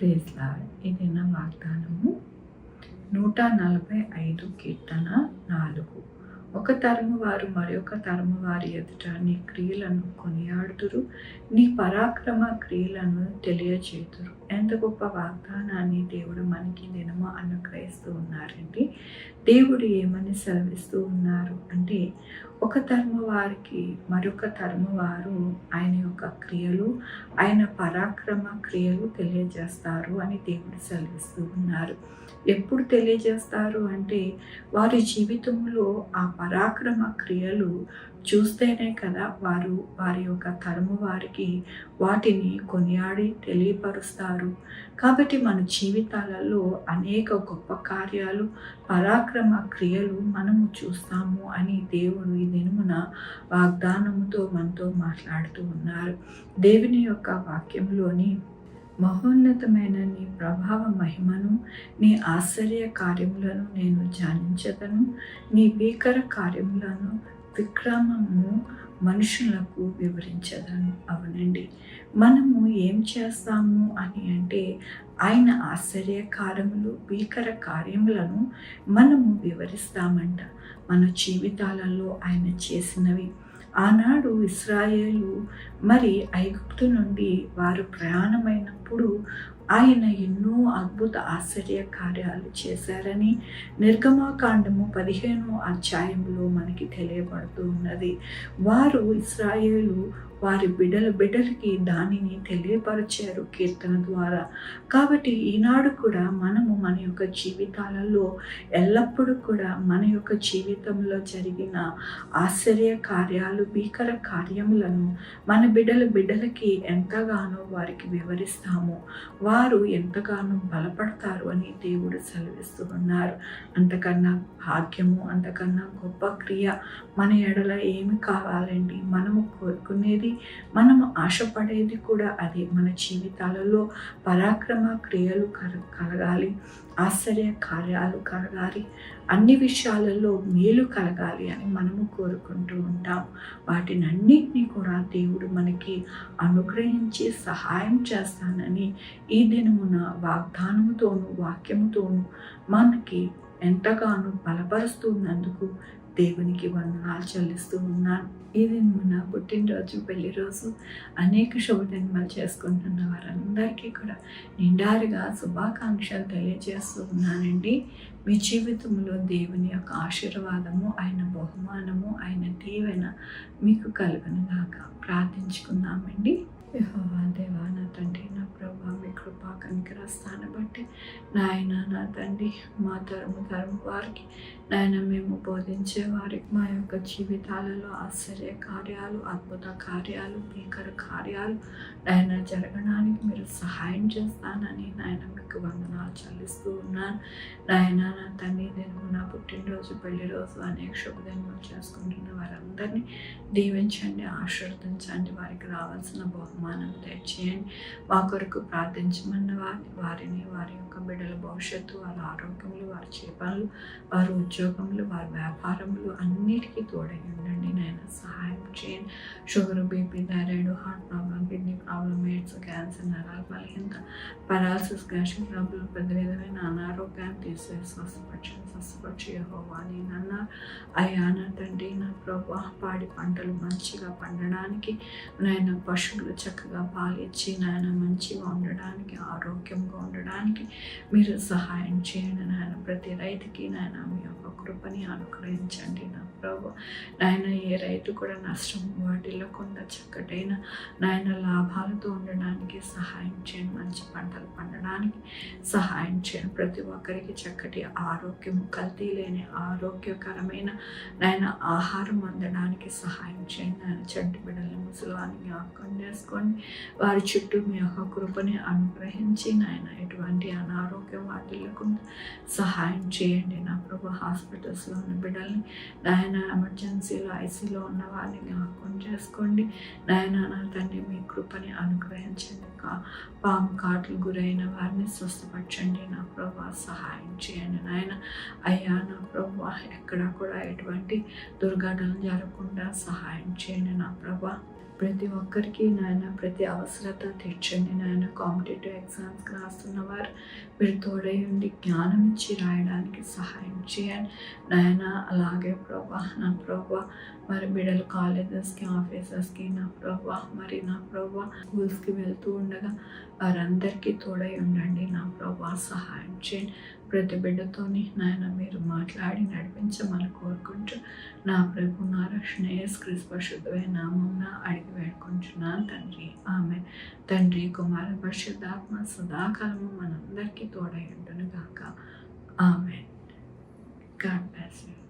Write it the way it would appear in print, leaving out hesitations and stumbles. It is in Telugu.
Praise lord. ఇది నా వాగ్దానము 145 కీర్తన 4. ఒక తరము వారు మరొక తరము వారి ఎదుట నీ క్రియలను కొనియాడుదురు, నీ పరాక్రమ క్రియలను తెలియచేతురు. ఎంత గొప్ప వాగ్దానాన్ని దేవుడు మనకి దినము అనుగ్రహిస్తూ ఉన్నారండి. దేవుడు ఏమని సెలవిస్తూ ఉన్నారు అంటే, ఒక తరము వారికి మరొక తరము వారు ఆయన యొక్క క్రియలు, ఆయన పరాక్రమ క్రియలు తెలియజేస్తారు అని దేవుడు సెలవిస్తూ ఉన్నారు. ఎప్పుడు తెలియజేస్తారు అంటే, వారి జీవితంలో ఆ పరాక్రమ క్రియలు చూస్తేనే కదా వారి యొక్క తరము వారికి వాటిని కొనియాడి తెలియపరుస్తారు. కాబట్టి మన జీవితాలలో అనేక గొప్ప కార్యాలు, పరాక్రమ క్రియలు మనము చూస్తాము అని దేవుడు ఈ దినమున వాగ్దానముతో మనతో మాట్లాడుతూ ఉన్నారు. దేవుని యొక్క వాక్యంలోని మహోన్నతమైన నీ ప్రభావ మహిమను, నీ ఆశ్చర్య కార్యములను నేను ధ్యానించదను. నీ భీకర కార్యములను, విక్రమము మనుషులకు వివరించదను. అవునండి, మనము ఏం చేస్తాము అని అంటే, ఆయన ఆశ్చర్య కార్యములు, భీకర కార్యములను మనము వివరిస్తామంట. మన జీవితాలలో ఆయన చేసినవి. ఆనాడు ఇశ్రాయేలు ఐగుప్తు నుండి వారు ప్రయాణమైనప్పుడు ఆయన ఎన్నో అద్భుత ఆశ్చర్య కార్యాలు చేశారని నిర్గమాకాండము 15వ అధ్యాయంలో మనకి తెలియబడుతూ ఉన్నది. వారు ఇశ్రాయేలు వారి బిడ్డలకి దానిని తెలియపరిచారు కీర్తన ద్వారా. కాబట్టి ఈనాడు కూడా మనము మన యొక్క జీవితాలలో ఎల్లప్పుడూ కూడా మన యొక్క జీవితంలో జరిగిన ఆశ్చర్య కార్యాలు, భీకర కార్యములను మన బిడ్డలకి ఎంతగానో వారికి వివరిస్తాము. వారు ఎంతగానో బలపడతారు అని దేవుడు సెలవిస్తూ ఉన్నారు. అంతకన్నా భాగ్యము, అంతకన్నా గొప్ప క్రియ మన ఎడల ఏమి కావాలండి? మనము కోరుకునేది, మనము ఆశపడేది కూడా అదే. మన జీవితాలలో పరాక్రమ క్రియలు కలగాలి, ఆశ్చర్య కార్యాలు కలగాలి, అన్ని విషయాలలో మేలు కలగాలి అని మనము కోరుకుంటూ ఉంటాం. వాటిని అన్నింటినీ కూడా దేవుడు మనకి అనుగ్రహించి సహాయం చేస్తానని ఈ దినమున వాగ్దానముతోనూ వాక్యముతోనూ మనకి ఎంతగానో బలపరుస్తున్నందుకు దేవునికి వందనాలు చెల్లిస్తూ ఉన్నాను. ఇది నా పుట్టినరోజు, పెళ్లి రోజు, అనేక శుభదినాలు చేసుకుంటున్న వారందరికీ కూడా నిండారుగా శుభాకాంక్షలు తెలియజేస్తూ ఉన్నానండి. మీ జీవితంలో దేవుని యొక్క ఆశీర్వాదము, ఆయన బహుమానము, ఆయన దీవెన మీకు కలుగునుగాక. ప్రార్థించుకుందామండి. యెహోవా దేవా, నా తండ్రి, నా ప్రభా, మీ కృపా కనికరస్తాన్ని బట్టి నాయన, నా తండ్రి, మా తరము వారికి నాయన మేము బోధించే వారికి మా యొక్క జీవితాలలో ఆశ్చర్య కార్యాలు, అద్భుత కార్యాలు, భీకర కార్యాలు నాయన జరగడానికి మీరు సహాయం చేస్తానని నాయన మీకు వందనాలు చెల్లిస్తూ ఉన్నాను. నాయన, నా తండ్రి, నేను నా పుట్టినరోజు, పెళ్లి రోజు, అనేక శుభదినాలు చేసుకుంటున్న వారందరినీ దీవించండి, ఆశీర్వదించండి. వారికి రావాల్సిన బహుమానం తెచ్చేయండి. మా కొరకు ప్రార్థించమన్న వారిని, వారి యొక్క బిడ్డల భవిష్యత్తు, వారి ఆరోగ్యములు, వారి చేపలు, వారి ఉద్యోగములు, వారి వ్యాపారములు అన్నిటికీ తోడై ఉండండి. నేను సహాయం చేయండి. Sugar, BP, thyroid, heart problem, kidney problem, AIDS, cancer, నరాల బలహీనత, పెరాలసిస్, గ్యాస్ట్రిక్ ప్రాబ్లం, పెద్ద విధమైన అనారోగ్యాన్ని తీసేసి స్వస్థపరిచి యెహోవా నేనన్నా. అయ్యా నా తండ్రి, నా ప్రభా, పాడి పంటలు మంచిగా పండడానికి, నాయన పశువులు చక్కగా పాలిచ్చి నాయన మంచిగా ఉండడానికి, ఆరోగ్యంగా ఉండడానికి మీరు సహాయం చేయండి నాయన. ప్రతి రైతుకి నాయన మీ యొక్క కృపని అనుగ్రహించండి నా ప్రభు. నాయన ఏ రైతు కూడా నష్టం వాటిల్లకుండా చక్కటైన నాయన లాభాలతో ఉండడానికి సహాయం చేయండి. మంచి పంటలు పండడానికి సహాయం చేయండి. ప్రతి ఒక్కరికి చక్కటి ఆరోగ్యము, కల్తీ లేని ఆరోగ్యకరమైన నాయన ఆహారం అందడానికి సహాయం చేయండి. నాయన చెడ్డ బిడ్డలు, ముసలివారిని జ్ఞాపకం చేసుకోండి. వారి చుట్టూ మీ యొక్క కృపని అనుగ్రహించి నాయన ఎటువంటి అనారోగ్యం వాటిల్లకుండా సహాయం చేయండి నా ప్రభు. హాస్పిటల్స్లో ఉన్న బిడ్డల్ని నాయన, ఎమర్జెన్సీలో ఐసీలో ఉన్న వారిని జ్ఞాపకం చేసుకోండి నాయన. నా తండ్రి, మీ కృపని అనుగ్రహించండి. పాము కాట్లు గురైన వారిని స్వస్థపరచండి నా ప్రభు. సహాయం చేయండి నాయన. అయ్యా నా ప్రభు, ఎక్కడ కూడా ఎటువంటి దుర్ఘటనలు జరగకుండా సహాయం చేయండి నా ప్రభు. ప్రతి ఒక్కరికి నాయన ప్రతి అవసరత తీర్చండి నాయన. కాంపిటేటివ్ ఎగ్జామ్స్కి రాస్తున్న వారు మీరు తోడై ఉండి జ్ఞానం ఇచ్చి రాయడానికి సహాయం చేయండి నాయన. అలాగే ప్రభా నా ప్రభా మరి బిడ్డలు కాలేజెస్కి ఆఫీసెస్కి నా ప్రభా మరి నా ప్రభా స్కూల్స్కి వెళ్తూ ఉండగా వారందరికీ తోడై ఉండండి నా ప్రభా. సహాయం చేయండి. ప్రతి బిడ్డతోని నాయన మీరు మాట్లాడి నడిపించమని కోరుకుంటూ నా ప్రభు నా రక్షణ యేసుక్రీస్తు పరిశుద్ధమైన నామమున అడిగి వేడుకుంటున్నాను తండ్రి. ఆమె తండ్రి కుమార పరిశుద్ధాత్మ సదాకాలము మనందరికీ తోడై ఉండును గాక. ఆమె. God bless you.